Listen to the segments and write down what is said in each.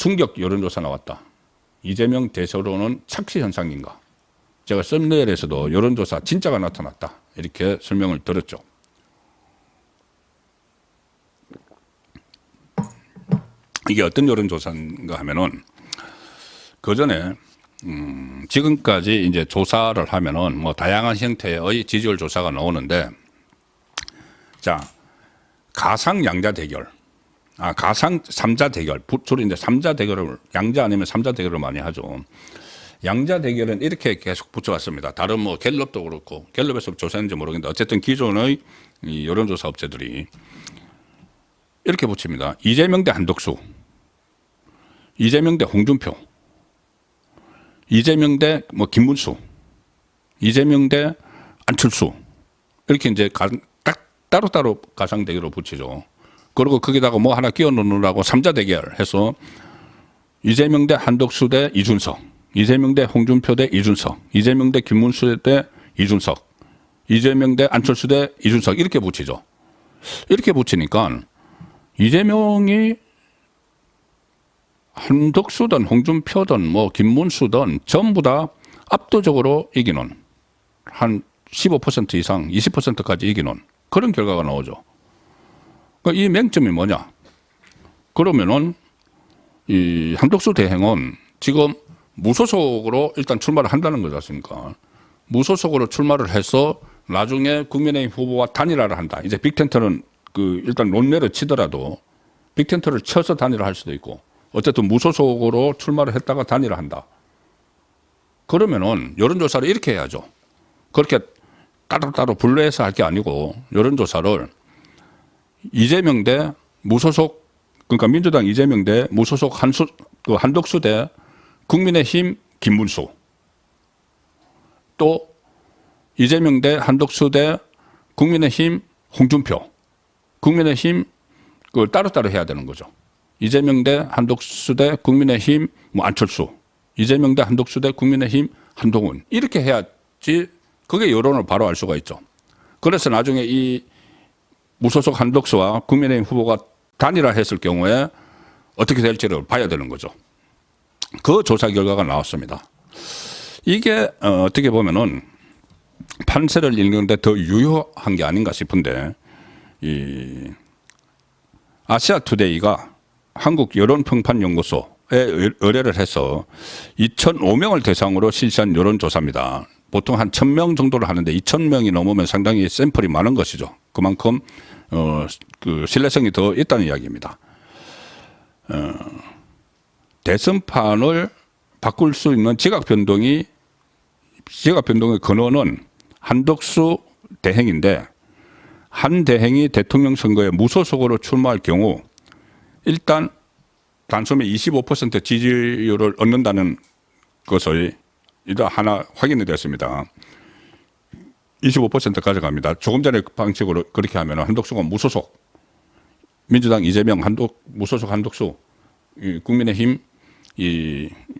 충격 여론조사 나왔다. 이재명 대세론은 착시 현상인가? 제가 썸네일에서도 여론조사 진짜가 나타났다. 이렇게 설명을 드렸죠. 이게 어떤 여론조사인가 하면은 그 전에 지금까지 이제 조사를 하면은 뭐 다양한 형태의 지지율 조사가 나오는데, 자, 가상 양자 대결, 가상 삼자 대결, 주로 이제 삼자 대결을, 양자 아니면 삼자 대결을 많이 하죠. 양자 대결은 이렇게 계속 붙여왔습니다. 다른 뭐 갤럽도 그렇고, 갤럽에서 조사했는지 모르겠는데 어쨌든 기존의 이 여론조사 업체들이 이렇게 붙입니다. 이재명 대 한덕수, 이재명 대 홍준표, 이재명 대 뭐 김문수, 이재명 대 안철수, 이렇게 이제 따로따로 가상 대결을 붙이죠. 그리고 거기다가 뭐 하나 끼워 넣느라고 삼자 대결 해서 이재명 대 한덕수 대 이준석, 이재명 대 홍준표 대 이준석, 이재명 대 김문수 대 이준석, 이재명 대 안철수 대 이준석, 이렇게 붙이죠. 이렇게 붙이니까 이재명이 한덕수든 홍준표든 뭐 김문수든 전부 다 압도적으로 이기는, 한 15% 이상 20%까지 이기는 그런 결과가 나오죠. 이 맹점이 뭐냐? 그러면은 이 한덕수 대행은 지금 무소속으로 일단 출마를 한다는 거지 않습니까? 무소속으로 출마를 해서 나중에 국민의힘 후보와 단일화를 한다. 이제 빅텐트는 일단 논외를 치더라도 빅텐트를 쳐서 단일화 할 수도 있고, 어쨌든 무소속으로 출마를 했다가 단일화 한다. 그러면은 여론조사를 이렇게 해야죠. 그렇게 따로따로 분류해서 할 게 아니고 여론조사를 이재명 대 무소속, 그러니까 민주당 이재명 대 무소속 한덕수 대 국민의힘 김문수, 또 이재명 대 한덕수 대 국민의힘 홍준표, 국민의힘 그걸 따로따로 해야 되는 거죠. 이재명 대 한덕수 대 국민의힘 뭐 안철수, 이재명 대 한덕수 대 국민의힘 한동훈, 이렇게 해야지 그게 여론을 바로 알 수가 있죠. 그래서 나중에 이 무소속 한덕수와 국민의힘 후보가 단일화했을 경우에 어떻게 될지를 봐야 되는 거죠. 그 조사 결과가 나왔습니다. 이게 어떻게 보면은 판세를 읽는데 더 유효한 게 아닌가 싶은데, 이 아시아투데이가 한국여론평판연구소에 의뢰를 해서 2,005명을 대상으로 실시한 여론조사입니다. 보통 한 1,000명 정도를 하는데 2,000명이 넘으면 상당히 샘플이 많은 것이죠. 그만큼 신뢰성이 더 있다는 이야기입니다. 대선판을 바꿀 수 있는 지각 변동의 근원은 한덕수 대행인데, 한 대행이 대통령 선거에 무소속으로 출마할 경우 일단 단숨에 25% 지지율을 얻는다는 것을 일단 하나 확인이 됐습니다. 25% 가져갑니다. 조금 전에 방식으로 그렇게 하면 한덕수가 무소속, 민주당 이재명 무소속 한덕수, 국민의힘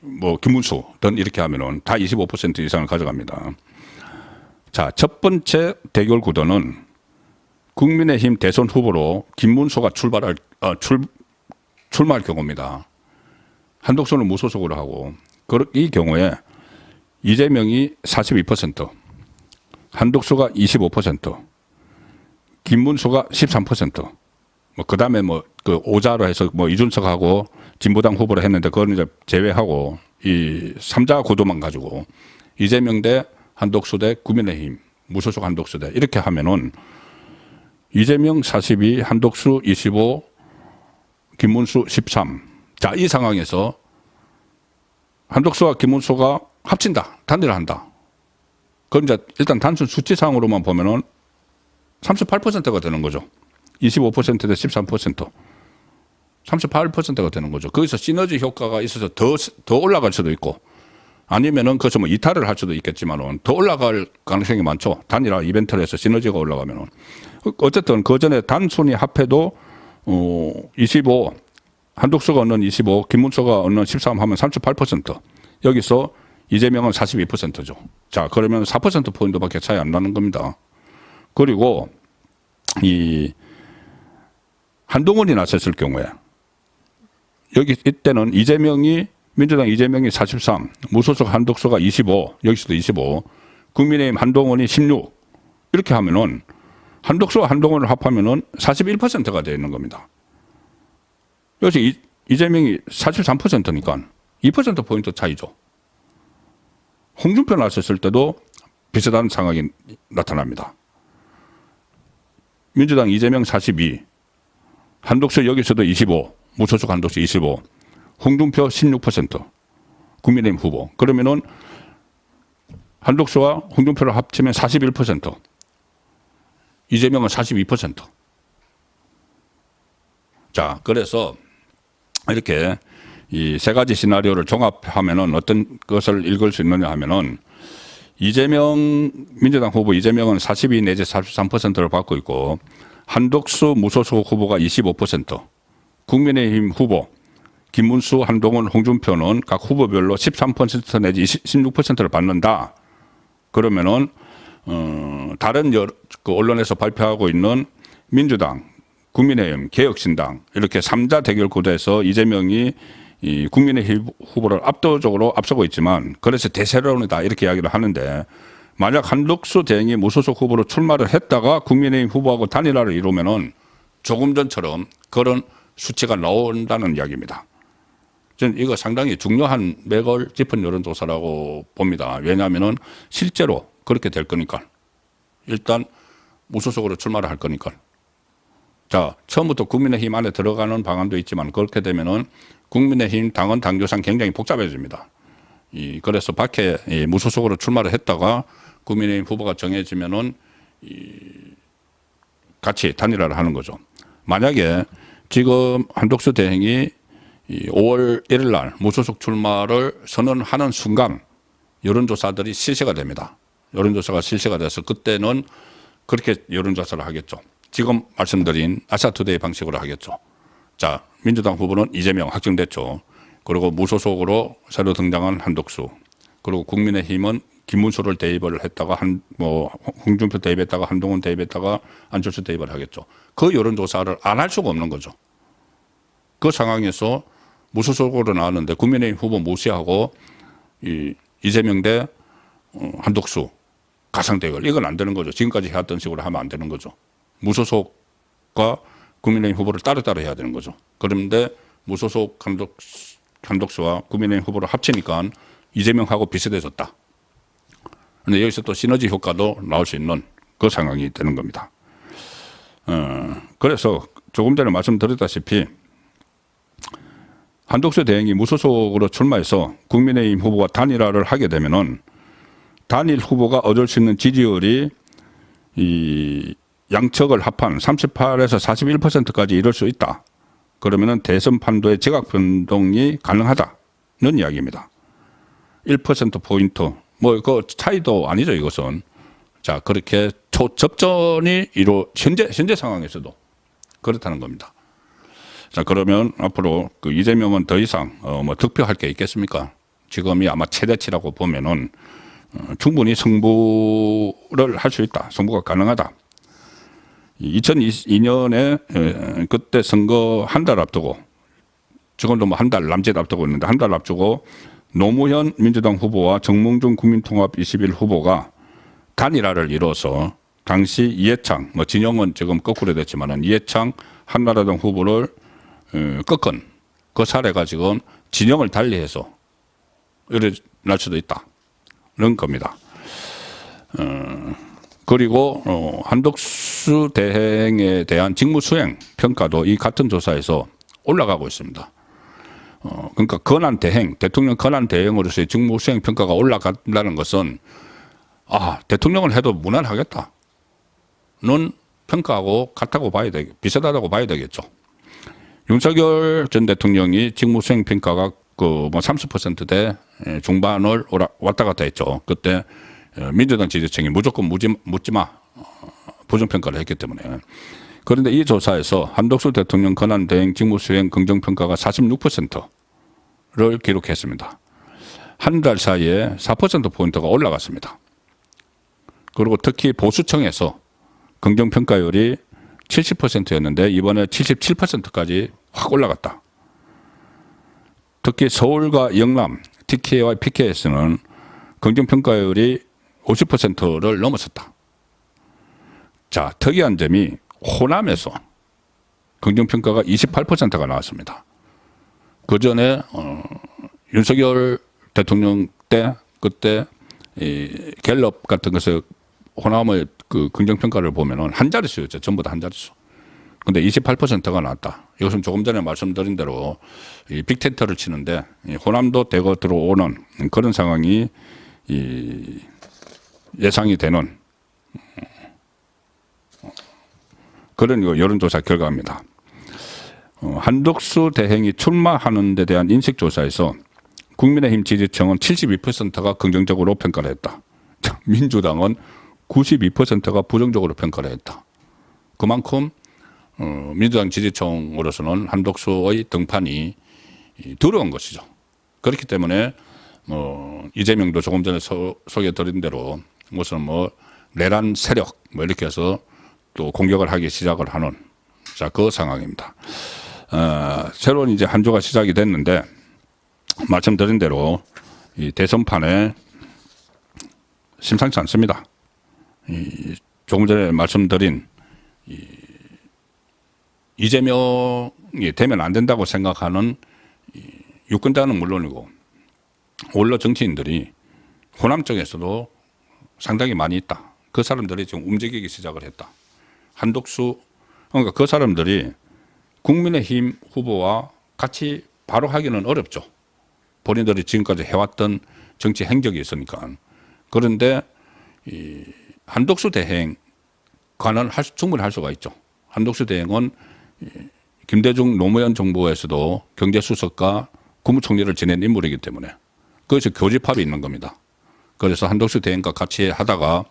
뭐 김문수 등 이렇게 하면은 다 25% 이상을 가져갑니다. 자, 첫 번째 대결 구도는 국민의힘 대선 후보로 김문수가 출마할 경우입니다. 한덕수는 무소속으로 하고, 이 경우에 이재명이 42%, 한덕수가 25%, 김문수가 13%, 뭐 그다음에 뭐 오자로 해서 뭐 이준석하고 진보당 후보를 했는데 그거는 이제 제외하고 이 3자 구도만 가지고 이재명 대 한덕수 대 국민의힘 무소속 한덕수 대 이렇게 하면은 이재명 42, 한덕수 25, 김문수 13. 자, 이 상황에서 한덕수와 김문수가 합친다, 단일화한다. 그럼 이제 일단 단순 수치상으로만 보면은 38%가 되는 거죠. 25% 대 13%. 38%가 되는 거죠. 거기서 시너지 효과가 있어서 더 올라갈 수도 있고, 아니면은 그것을 뭐 이탈을 할 수도 있겠지만은 더 올라갈 가능성이 많죠. 단일화 이벤트를 해서 시너지가 올라가면은. 어쨌든 그 전에 단순히 합해도 25, 한덕수가 얻는 25, 김문수가 얻는 13 하면 38%. 여기서 이재명은 42%죠. 자, 그러면 4%포인트밖에 차이 안 나는 겁니다. 그리고 이 한동훈이 나섰을 경우에 여기 이때는 민주당 이재명이 43, 무소속 한덕수가 25, 여기서도 25, 국민의힘 한동훈이 16 이렇게 하면은 한덕수와 한동훈을 합하면은 41%가 되는 겁니다. 여기서 이재명이 43%니까 2%포인트 차이죠. 홍준표 나섰을 때도 비슷한 상황이 나타납니다. 민주당 이재명 42, 한덕수 여기서도 25, 무소속 한덕수 25, 홍준표 16%, 국민의힘 후보. 그러면은 한덕수와 홍준표를 합치면 41%, 이재명은 42%. 자, 그래서 이렇게 이 세 가지 시나리오를 종합하면은 어떤 것을 읽을 수 있느냐 하면은 민주당 후보 이재명은 42 내지 43%를 받고 있고 한덕수 무소속 후보가 25%, 국민의힘 후보 김문수, 한동훈, 홍준표는 각 후보별로 13% 내지 16%를 받는다. 그러면은 다른 그 언론에서 발표하고 있는 민주당, 국민의힘, 개혁신당 이렇게 3자 대결 구도에서 이재명이 이 국민의힘 후보를 압도적으로 앞서고 있지만 그래서 대세론이다 이렇게 이야기를 하는데 만약 한덕수 대행이 무소속 후보로 출마를 했다가 국민의힘 후보하고 단일화를 이루면은 조금 전처럼 그런 수치가 나온다는 이야기입니다. 저는 이거 상당히 중요한 맥을 짚은 여론조사라고 봅니다. 왜냐하면은 실제로 그렇게 될 거니까. 일단 무소속으로 출마를 할 거니까. 자, 처음부터 국민의힘 안에 들어가는 방안도 있지만 그렇게 되면은 국민의힘 당원 당규상 굉장히 복잡해집니다. 그래서 밖에 무소속으로 출마를 했다가 국민의힘 후보가 정해지면은 같이 단일화를 하는 거죠. 만약에 지금 한덕수 대행이 5월 1일 날 무소속 출마를 선언하는 순간 여론조사들이 실시가 됩니다. 여론조사가 실시가 돼서 그때는 그렇게 여론조사를 하겠죠. 지금 말씀드린 아사투데이 방식으로 하겠죠. 자, 민주당 후보는 이재명 확정됐죠. 그리고 무소속으로 새로 등장한 한덕수. 그리고 국민의힘은 김문수를 대입을 했다가 홍준표 대입했다가 한동훈 대입했다가 안철수 대입을 하겠죠. 그 여론조사를 안 할 수가 없는 거죠. 그 상황에서 무소속으로 나왔는데 국민의힘 후보 무시하고 이재명 대 한덕수 가상 대결 이건 안 되는 거죠. 지금까지 해왔던 식으로 하면 안 되는 거죠. 무소속과 국민의힘 후보를 따로따로 해야 되는 거죠. 그런데 무소속 한덕수와 국민의힘 후보를 합치니까 이재명하고 비슷해졌다. 그런데 여기서 또 시너지 효과도 나올 수 있는 그 상황이 되는 겁니다. 그래서 조금 전에 말씀드렸다시피 한덕수 대행이 무소속으로 출마해서 국민의힘 후보와 단일화를 하게 되면은 단일 후보가 얻을 수 있는 지지율이 이 양측을 합한 38에서 41%까지 이룰 수 있다. 그러면은 대선 판도의 지각 변동이 가능하다는 이야기입니다. 1%포인트, 그 차이도 아니죠, 이것은. 자, 그렇게 초접전이 현재 상황에서도 그렇다는 겁니다. 자, 그러면 앞으로 그 이재명은 더 이상 득표할 게 있겠습니까? 지금이 아마 최대치라고 보면은 충분히 승부를 할 수 있다. 승부가 가능하다. 2022년에 그때 선거 한 달 앞두고 지금도 한 달 남짓 앞두고 있는데 한 달 앞두고 노무현 민주당 후보와 정몽준 국민통합 21 후보가 단일화를 이뤄서 당시 이해창 진영은 지금 거꾸로 됐지만은 이해창 한나라당 후보를 꺾은 그 사례가 지금 진영을 달리해서 일어날 수도 있다는 겁니다. 그리고 한덕수 대행에 대한 직무수행 평가도 이 같은 조사에서 올라가고 있습니다. 그러니까 대통령 권한 대행으로서의 직무수행 평가가 올라간다는 것은 대통령을 해도 무난하겠다는 평가하고 비슷하다고 봐야 되겠죠. 윤석열 전 대통령이 직무수행 평가가 30%대 중반을 왔다 갔다 했죠. 그때 민주당 지지층이 무조건 묻지마 부정평가를 했기 때문에. 그런데 이 조사에서 한덕수 대통령 권한 대행 직무수행 긍정평가가 46%를 기록했습니다. 한 달 사이에 4%포인트가 올라갔습니다. 그리고 특히 보수층에서 긍정평가율이 70%였는데 이번에 77%까지 확 올라갔다. 특히 서울과 영남, TK와 PK에서는 긍정평가율이 50%를 넘어섰다. 자, 특이한 점이 호남에서 긍정평가가 28%가 나왔습니다. 그 전에 윤석열 대통령 때 그때 이 갤럽 같은 것을 호남의 그 긍정평가를 보면은 한 자릿수였죠. 전부 다 한 자릿수. 근데 28%가 나왔다. 이것은 조금 전에 말씀드린 대로 이 빅텐트를 치는데 이 호남도 대거 들어오는 그런 상황이 이 예상이 되는 그런 여론조사 결과입니다. 한덕수 대행이 출마하는 데 대한 인식조사에서 국민의힘 지지층은 72%가 긍정적으로 평가를 했다. 민주당은 92%가 부정적으로 평가를 했다. 그만큼 민주당 지지층으로서는 한덕수의 등판이 두려운 것이죠. 그렇기 때문에 이재명도 조금 전에 소개드린 대로 무슨 내란 세력 이렇게 해서 또 공격을 하기 시작을 하는 자, 그 상황입니다. 새로운 이제 한 주가 시작이 됐는데 말씀드린 대로 이 대선판에 심상치 않습니다. 조금 전에 말씀드린 이재명이 되면 안 된다고 생각하는 유권자는 물론이고 원로 정치인들이 호남 쪽에서도 상당히 많이 있다. 그 사람들이 지금 움직이기 시작을 했다. 한덕수 그러니까 그 사람들이 국민의힘 후보와 같이 바로 하기는 어렵죠. 본인들이 지금까지 해왔던 정치 행적이 있으니까. 그런데 이 한덕수 대행과는 충분히 할 수가 있죠. 한덕수 대행은 김대중 노무현 정부에서도 경제수석과 국무총리를 지낸 인물이기 때문에 거기서 교집합이 있는 겁니다. 그래서 한덕수 대행과 같이 하다가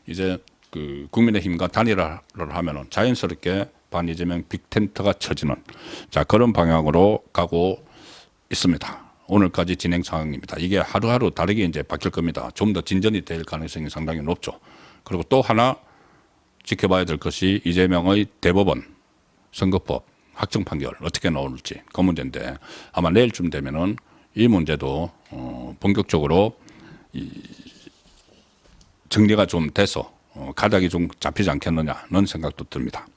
이제 그 국민의힘과 단일화를 하면은 자연스럽게 반 이재명 빅텐트가 쳐지는 자 그런 방향으로 가고 있습니다. 오늘까지 진행 상황입니다. 이게 하루하루 다르게 이제 바뀔 겁니다. 좀 더 진전이 될 가능성이 상당히 높죠. 그리고 또 하나 지켜봐야 될 것이 이재명의 대법원 선거법 확정 판결 어떻게 나올지 그 문제인데 아마 내일쯤 되면은 이 문제도 본격적으로 정리가 좀 돼서 가닥이 좀 잡히지 않겠느냐는 생각도 듭니다.